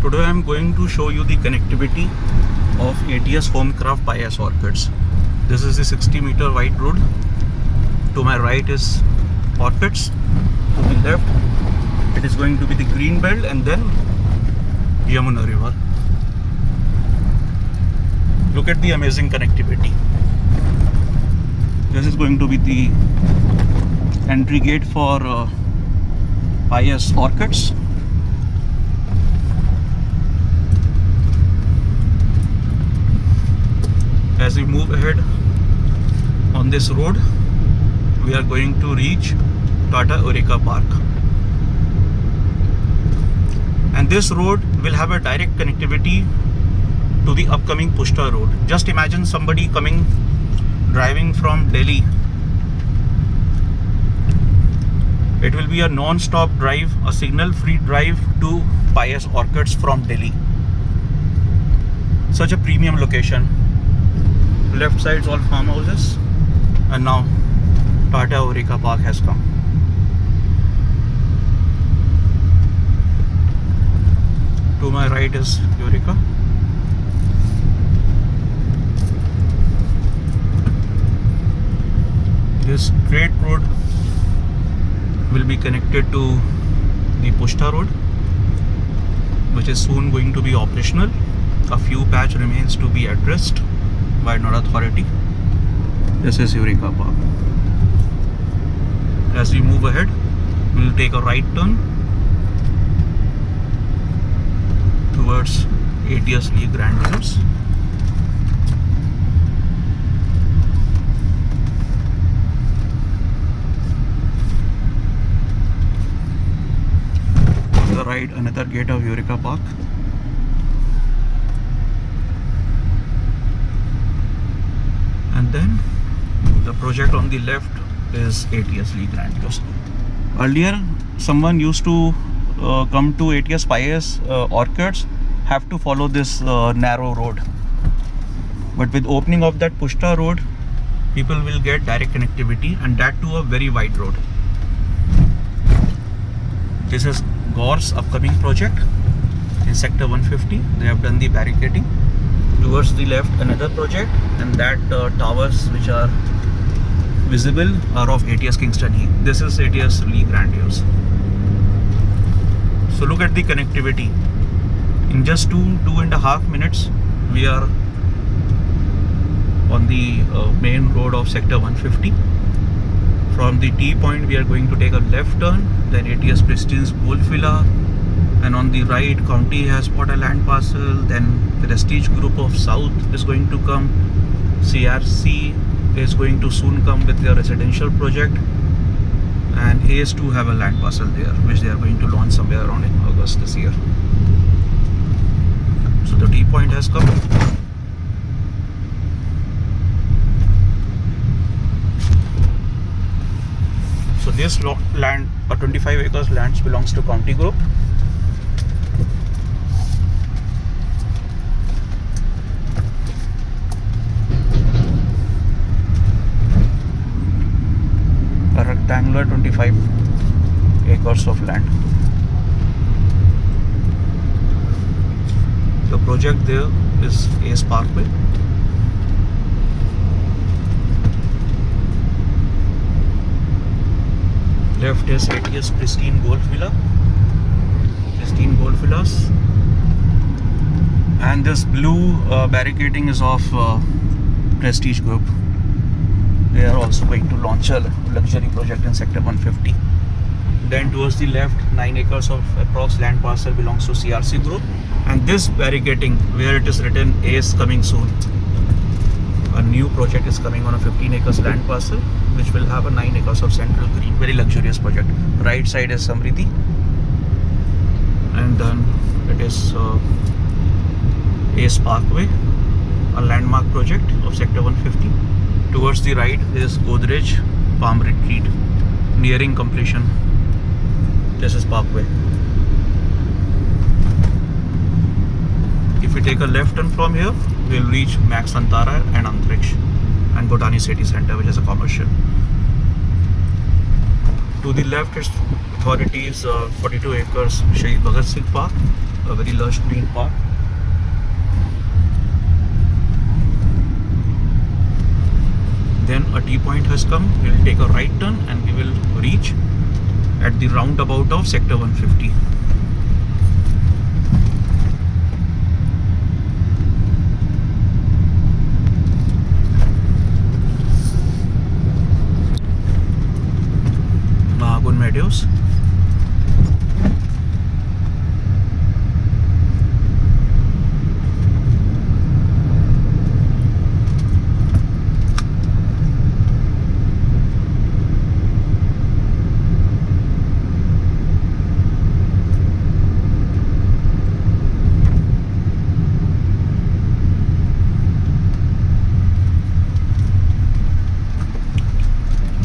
Today I am going to show you the connectivity of ATS Homecraft Pius Orchids. This is the 60-meter wide road. To my right is Orchids. To the left it is going to be the Green Belt and then Yamuna River. Look at the amazing connectivity. This is going to be the entry gate for Pius Orchids. As we move ahead on this road, we are going to reach Tata Aureka Park. And this road will have a direct connectivity to the upcoming Pushta road. Just imagine somebody driving from Delhi. It will be a non-stop drive, a signal-free drive to Pius Orchids from Delhi. Such a premium location. Left side's all farmhouses, and now Tata Aureka Park has come. To my right is Eureka. This straight road will be connected to the Pushta road, which is soon going to be operational. A few patch remains to be addressed by Nord Authority. This is Eureka Park. As we move ahead, we will take a right turn towards ATS Lee Grandiose. To the right, another gate of Eureka Park. And then the project on the left is ATS Lee Grandiose. Earlier, someone used to come to ATS Pius Orchids, have to follow this narrow road. But with opening of that Pushta road, people will get direct connectivity, and that to a very wide road. This is Gore's upcoming project in Sector 150. They have done the barricading. Towards the left, another project, and that towers which are visible are of ATS Kingston Heath. This is ATS Lee Grandiose. So look at the connectivity. In just two and a half minutes, we are on the main road of Sector 150. From the T point, we are going to take a left turn, then ATS Prestine's Golf Villa, and on the right, County has bought a land parcel. Then Prestige Group of South is going to come. CRC is going to soon come with their residential project, and AS2 have a land parcel there, which they are going to launch somewhere around in August this year. So the T point has come. So this land, 25 acres land, belongs to County Group. A rectangular 25 acres of land. The project there is Ace Parkway. Left is ATS Pristine Golf Villa, Pristine Golf Villas, and this blue barricading is of Prestige Group. They are also going to launch a luxury project in Sector 150. Then towards the left, 9 acres of approx land parcel belongs to CRC Group, and this barricading where it is written ACE coming soon. A new project is coming on a 15 acres land parcel, which will have a 9 acres of central green, very luxurious project. Right side is Samriddhi, and then it is Ace Parkway, a landmark project of Sector 150. Towards the right is Godrej Palm Retreat, nearing completion. This is Parkway. If we take a left turn from here, we will reach Max Antara and Antriksh and Botani City Center, which is a commercial. To the left is authorities 42 acres Shahid Bhagat Singh Park, a very lush green park. Then a T point has come. We will take a right turn and we will reach at the roundabout of sector 150. Mahagun Meadows.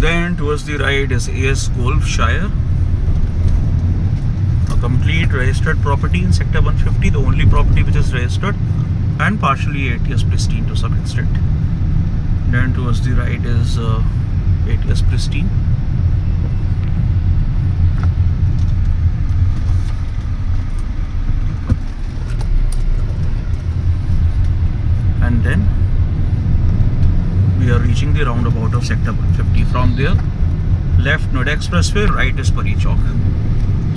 Then towards the right is AS Golf Shire, a complete registered property in sector 150, the only property which is registered and partially ATS pristine to some extent. Then towards the right is ATS pristine. And then we are reaching the roundabout of sector 150. From there, left Noida Expressway, right is Pari Chowk.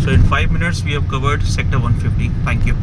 So in 5 minutes we have covered sector 150. Thank you.